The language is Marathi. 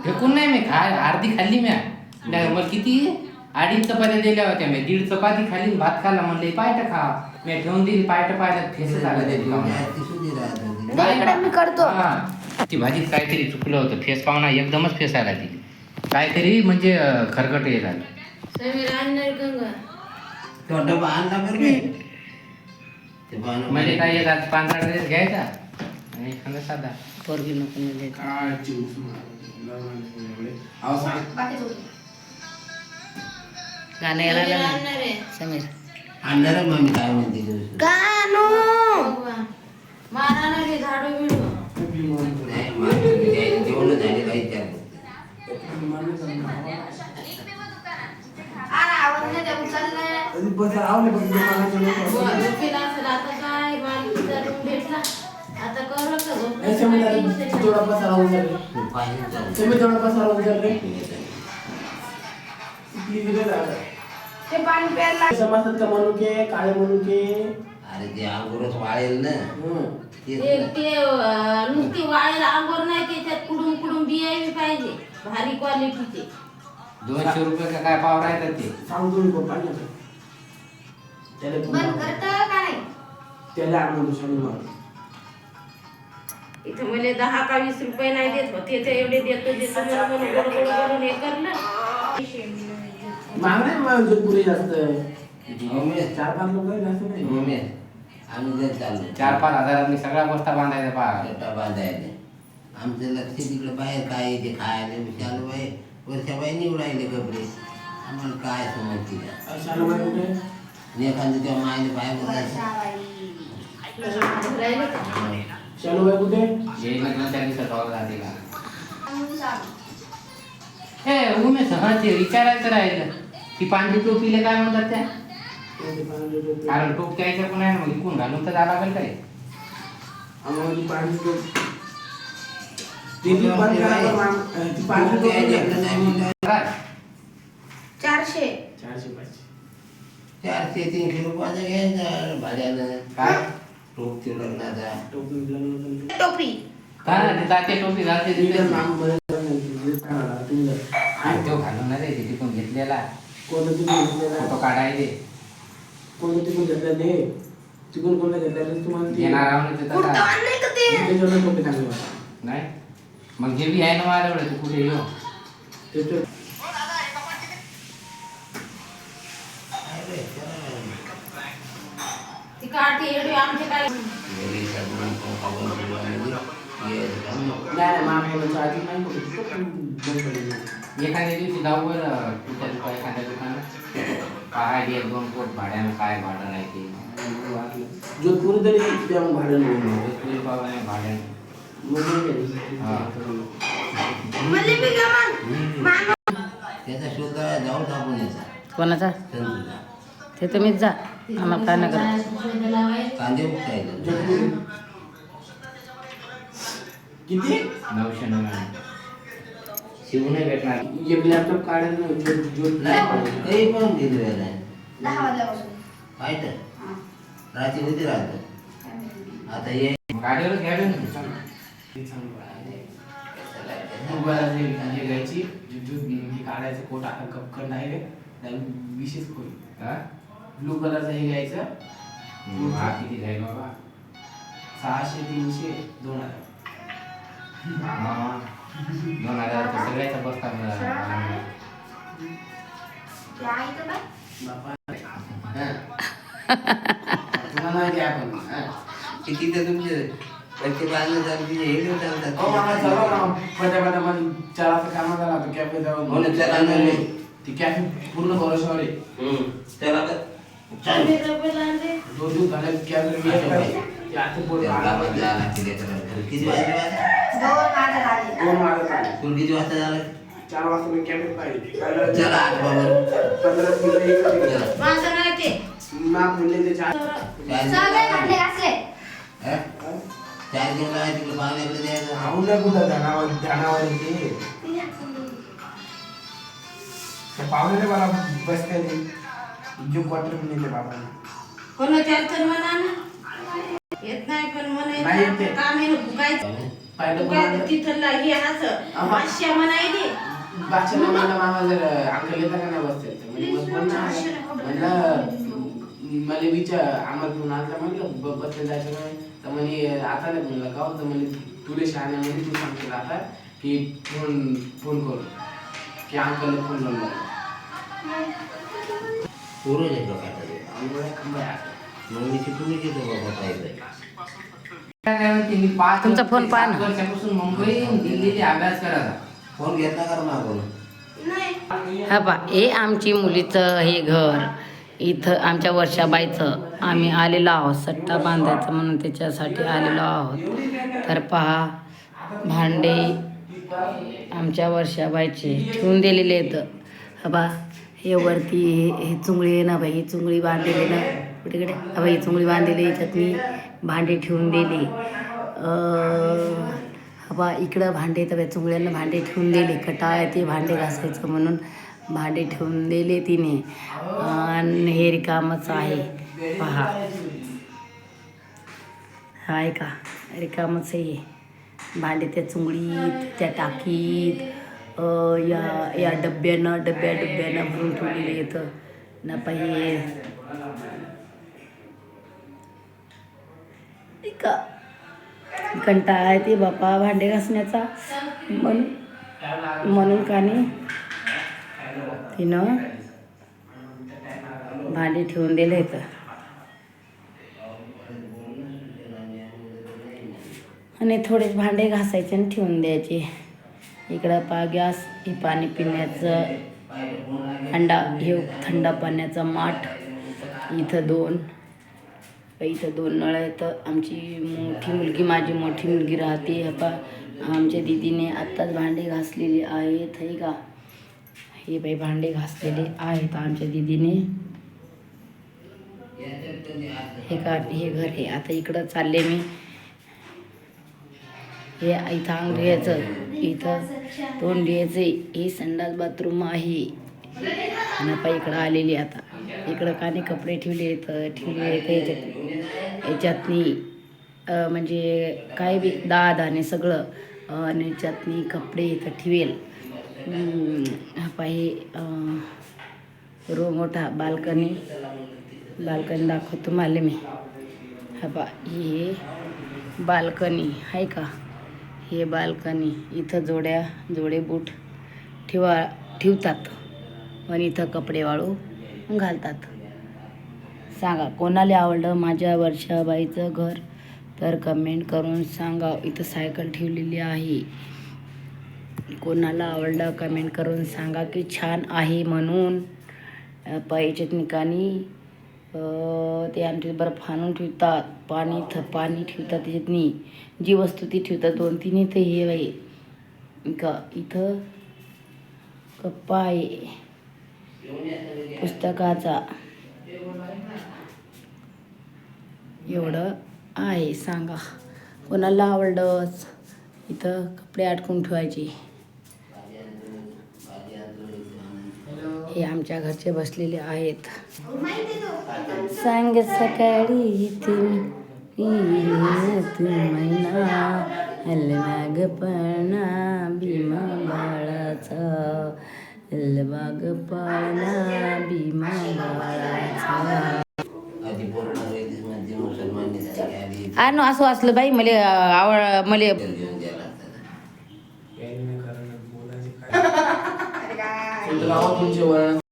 फेकून नाही मी अर्धी खाल्ली मी. मग किती 2.5 चपात्या दिल्या होत्या मी. 1.5 चपाती खाल्ली भात खाल्ला. म्हणले पायट खा. मी ठेवून दिली पायट पाहिलं फेस झालं मी करतो. ती भाजीत काहीतरी चुकलं होतं. फेस पाहुणा एकदमच फेसायला ती काहीतरी म्हणजे खरकट हे झालं. म्हणजे काय एक आज पांढरा ड्रेस घ्यायचा आणि एखादा साधा. पोरगी नको म्हणजे गाणं यायला समीर आणणार मम्मी काय म्हणते गाणं झाडू बिडू जेवण झाले काही त्या मनुके काळे मनुके. अरे ते अंगुरच वाळेल ना. नुसती वाळेल अंगोर नाही. त्याच्यात कुडून कुडून बियावी पाहिजे भारी क्वालिटीचे. 200 रुपये का काय पाव राहतात ते सांगतो मी पप्पा त्याला आणून शनिवार इथं मला 10 का 20 रुपये नाही देत होते. ते एवढे देतो करून हे करलं मागणे मला पुरे जास्त 4-5 लोक जास्त नाही. आम्ही जर चाललो 4-5 हजारांनी सगळा बस्ता बांधायचा गट्टा बांधायचे. आमचं लक्ष तिकडे बाहेर काय ते खायला विशाल बाई वर्षाबाई निवडायले कपडे. आम्हाला काय समजते एखादं तेव्हा मायने बाहेर शालूबाई कुठे हे लग्न त्या दिवसात जाते का हे उमेश हा ते विचारायचं राहिलं ती पांढरी टोपीला काय म्हणतात त्या. कारण टोप द्यायचं पण आहे मग इकून घालून तर जावं लागेल काय. चारशे 400-300 रुपयाचा घ्यायचा भाड्यानं. काय टोप ते लग्नाचा टोपी काय जाते टोपी घालते तो घालून नाही रे तिथून घेतलेला फोटो काढायचे कोणतं तिकून घेतलं ते तिकून कोणतं घेतलं तुम्हाला येणार टोपी चांगली नाही. मग हे बी आहे ना माझ्याकडे तू कुठे येऊ ती काढते एवढी आमचे काय एखाद्या दिवशी जाऊ बरं तुझ्या दुकान एखाद्या दुकानात काय 1-2 कोट भाड्यानं काय भाडं नाही ते जोधपूर तरी भाडं जोधपुरी पावाने भाड्यानं त्याचा शोध जाऊ टाकून यायचा. कोणाचा ते तुम्हीच जा आम्हाला काय नका कांदे उठायला किती 999 शिवू नाही भेटणार. लॅपटॉप काढायला काही पण घेतलेलं आहे 10 वाजल्यापासून पाहिजे रात्री किती राहतं आता ये गाडीवरच घ्यावे घ्यायची काढायचं कोट कपकंड आहे विशेष कोई ब्लू कलरचं हे घ्यायचं. किती जाईल बाबा 600-300 2000 2000 सगळ्याचा बसता तुम्हाला घ्या पण किती तर तुमचे पैसे पाहिजे चालते हे घेऊन चालतात. चाराचा कामात आला तो कॅफे जाऊन म्हणून त्याला नाही ती कॅफे पूर्ण भरोशावर आहे. त्याला तर 2 दिवस झाले कॅफे किती वाजता 2 वाजता किती वाजता झालं 4 वाजता मी कॅफे पाहिजे. चला 15 मिनिटं माझं नाही ते माप म्हणले ते 4 दिवस आहे तिकडे पाहुण्याकडे द्यायचं. आवडलं कुठं ध्यानावर येते पाहुणे मला बसते जो क्वार्टर पण येते बाबांना कोणाच्या अडचण म्हणा ना येत नाही पण नाही येते. म्हणायचं काम आहे ना फुकायचं पाहिलं फुकायचं कोणाला? तिथं हे असं आहा. पाचशे म्हणायले बादशाला म्हणलं मामा जर अंकल येता का नाही बसते म्हणजे मग म्हणलं मला विचार आम्हाला घेऊन आणलं म्हणलं बसले जायचं काय तर म्हणे आता नाही म्हणलं का तर म्हणे तुला शहाण्यामध्ये तू सांगशील आता की फोन फोन करू की अंकलला फोन लावून पूर्वज आहे प्रकाशाचे अंघोळ्या खंबा आहे. मग मी तिथून घेतो बाबा पाहिजे मी 5 तुमचा फोन पहा ना. वर्षापासून मुंबई दिल्लीला अभ्यास करायचा. फोन घेतला का मागून हा बा हे आमची मुलीचं हे घर इथं आमच्या वर्षाबाईचं आम्ही आलेलो आहोत सट्टा बांधायचं म्हणून त्याच्यासाठी आलेलो आहोत तर पहा भांडे आमच्या वर्षाबाईचे ठेवून दिलेले आहेत हा बा हे वरती हे चुंगळी आहे ना बाई ही चुंगळी बांधलेली ना कुठेकडे हा बाई ही चुंगळी बांधलेली याच्यात मी भांडे ठेवून दिली हा बा इकडं भांडे तर बाई चुंगळ्यांना भांडे ठेवून दिले कटाळ ते भांडे घासायचं म्हणून भांडे ठेवून दिले तिने आणि हे रिकामच आहे पहा आहे का रिकामच आहे भांडे त्या चुंगडीत त्या टाकीत या डब्यानं डब्यानं भरून ठेवलेले येतं ना पाहिजे का कंटाळा आहे ते बापा भांडे घासण्याचा म्हणून का नाही तिनं भांडे ठेवून दिले आहेत आणि थोडेच भांडे घासायचे आणि ठेवून द्यायचे इकडं गॅस हे पाणी पिण्याचं हे थंड पाण्याचा माठ इथं 2 नळ आहेत आमची मोठी मुलगी माझी मोठी मुलगी राहते आमच्या दीदीने आत्ताच भांडे घासलेले आहेत हे का हे बाई भांडे घासलेले आहेत आमच्या दीदीने हे घर आहे आता इकडं चालले मी हे इथं अंग घ्यायचं इथं तोंड घ्यायचं हे संडास बाथरूम आहे आणि आपण इकडं आलेली आता इकडं काने कपडे ठेवले याच्यातनी म्हणजे काय बी दाणे सगळं आणि याच्यातनी कपडे इथं ठेवेल हा हे रूम मोठा बाल्कनी दाखवतो तुम्हाला मी हा हे बाल्कनी आहे का हे बाल्कनी इथं जोडे बूट ठेवतात आणि इथं कपडे वाळू घालतात सांगा कोणाला आवडलं माझ्या वर्षाबाईचं घर तर कमेंट करून सांगा इथं सायकल ठेवलेली आहे कोणाला आवडलं कमेंट करून सांगा की छान आहे म्हणून पाहिजेत निकानी ते आमचे बर्फ आणून ठेवतात पाणी ठेवतात त्याच्यातनी जी वस्तू ती ठेवतात 2-3 इथं हे बाई का इथं कप्पा आहे पुस्तकाचा एवढं आहे सांगा कोणाला आवडलंच इथं कपडे अडकून ठेवायचे हे आमच्या घरचे बसलेले आहेत सांग सकाळी महिना हलवाग पळणा भीमा बाळाचा हलवाग पळणा भीमा बाळाचा आणि असं असलं बाई मला तुमच्या गावात तुमचे वळण